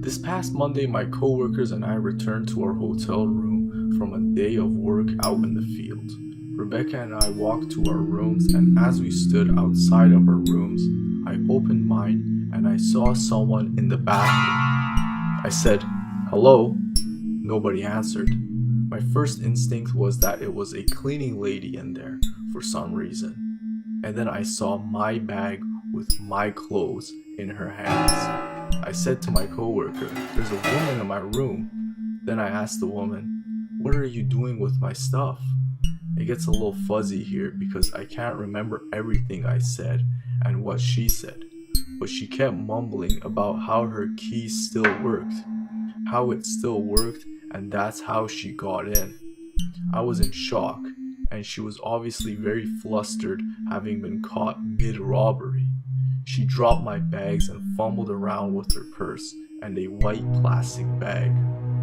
This past Monday, my coworkers and I returned to our hotel room from a day of work out in the field. Rebecca and I walked to our rooms, and as we stood outside of our rooms, I opened mine and I saw someone in the bathroom. I said, "Hello?" Nobody answered. My first instinct was that it was a cleaning lady in there for some reason. And then I saw my bag with my clothes in her hands. I said to my coworker, "There's a woman in my room." Then I asked the woman, "What are you doing with my stuff?" It gets a little fuzzy here because I can't remember everything I said and what she said, but she kept mumbling about how her keys still worked, and that's how she got in. I was in shock, and she was obviously very flustered having been caught mid-robbery. She dropped my bags and fumbled around with her purse and a white plastic bag.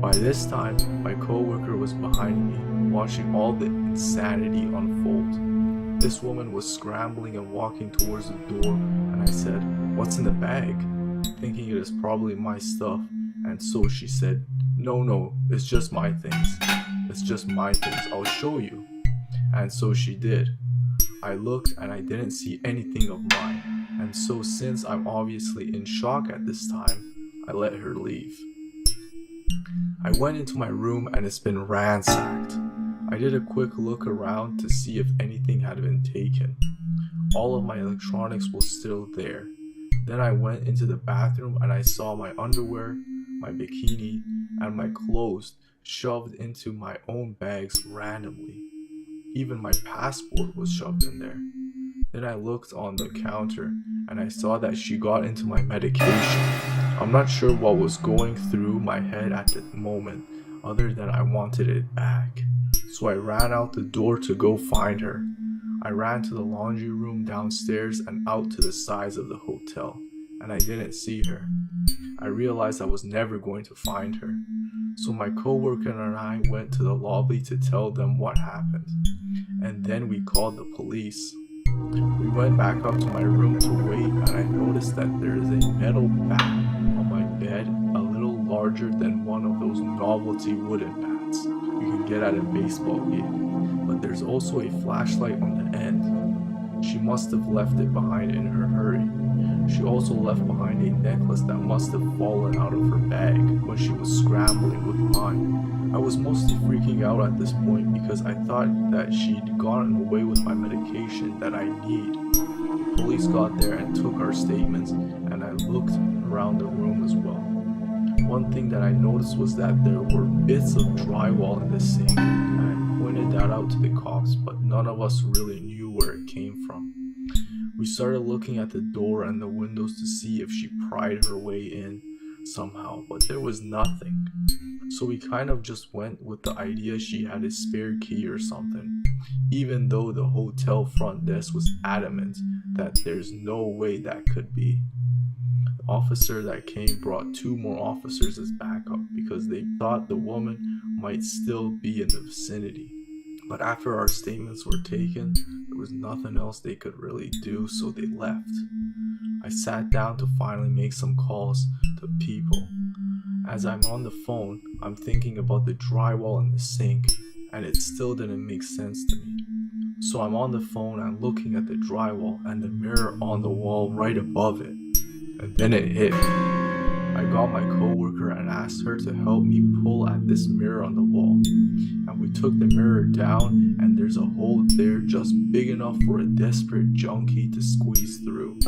By this time, my coworker was behind me, watching all the insanity unfold. This woman was scrambling and walking towards the door, and I said, "What's in the bag?" thinking it is probably my stuff, and so she said, No, it's just my things. I'll show you." And so she did. I looked and I didn't see anything of mine, and so since I'm obviously in shock at this time, I let her leave. I went into my room and it's been ransacked. I did a quick look around to see if anything had been taken. All of my electronics was still there. Then I went into the bathroom and I saw my underwear, my bikini, and my clothes shoved into my own bags randomly. Even my passport was shoved in there. Then I looked on the counter and I saw that she got into my medication. I'm not sure what was going through my head at the moment other than I wanted it back. So I ran out the door to go find her. I ran to the laundry room downstairs and out to the sides of the hotel, and I didn't see her. I realized I was never going to find her. So my coworker and I went to the lobby to tell them what happened, and then we called the police. We went back up to my room to wait, and I noticed that there is a metal bat on my bed, a little larger than one of those novelty wooden bats you can get at a baseball game, but there's also a flashlight on the end. She must have left it behind in her hurry. She also left behind a necklace that must have fallen out of her bag when she was scrambling with mine. I was mostly freaking out at this point because I thought that she'd gotten away with my medication that I need. The police got there and took our statements, and I looked around the room as well. One thing that I noticed was that there were bits of drywall in the sink, and I pointed that out to the cops, but none of us really knew where it came from. We started looking at the door and the windows to see if she pried her way in somehow, but there was nothing. So we kind of just went with the idea she had a spare key or something, even though the hotel front desk was adamant that there's no way that could be. The officer that came brought 2 more officers as backup because they thought the woman might still be in the vicinity. But after our statements were taken, there was nothing else they could really do, so they left. I sat down to finally make some calls to people. As I'm on the phone, I'm thinking about the drywall in the sink, and it still didn't make sense to me. So I'm on the phone and looking at the drywall and the mirror on the wall right above it. And then it hit me. I got my coworker and asked her to help me pull at this mirror on the wall. And we took the mirror down, and there's a hole there just big enough for a desperate junkie to squeeze through.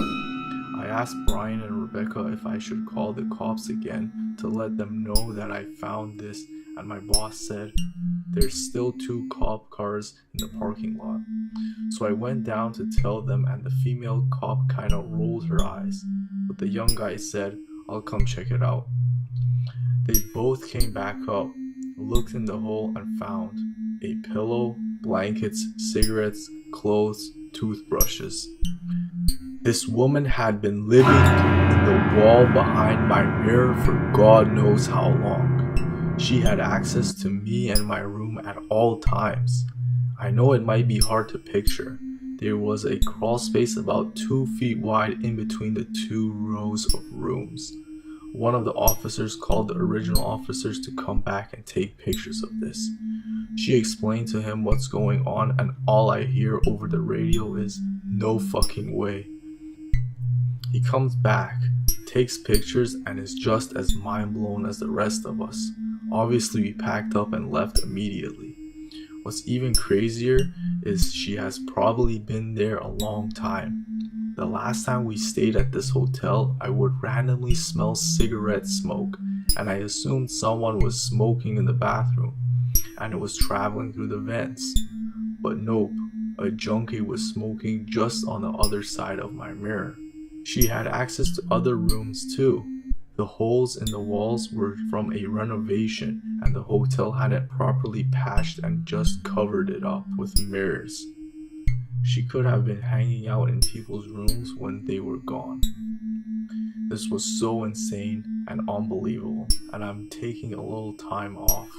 I asked Brian and Rebecca if I should call the cops again to let them know that I found this, and my boss said, "There's still 2 cop cars in the parking lot." So I went down to tell them, and the female cop kinda rolled her eyes, but the young guy said, "I'll come check it out." They both came back up, looked in the hole, and found a pillow, blankets, cigarettes, clothes, toothbrushes. This woman had been living in the wall behind my mirror for God knows how long. She had access to me and my room at all times. I know it might be hard to picture. There was a crawl space about 2 feet wide in between the 2 rows of rooms. One of the officers called the original officers to come back and take pictures of this. She explained to him what's going on, and all I hear over the radio is, "No fucking way." He comes back, takes pictures, and is just as mind blown as the rest of us. Obviously, we packed up and left immediately. What's even crazier is she has probably been there a long time. The last time we stayed at this hotel, I would randomly smell cigarette smoke, and I assumed someone was smoking in the bathroom, and it was traveling through the vents. But nope, a junkie was smoking just on the other side of my mirror. She had access to other rooms too. The holes in the walls were from a renovation, and the hotel hadn't properly patched and just covered it up with mirrors. She could have been hanging out in people's rooms when they were gone. This was so insane and unbelievable, and I'm taking a little time off.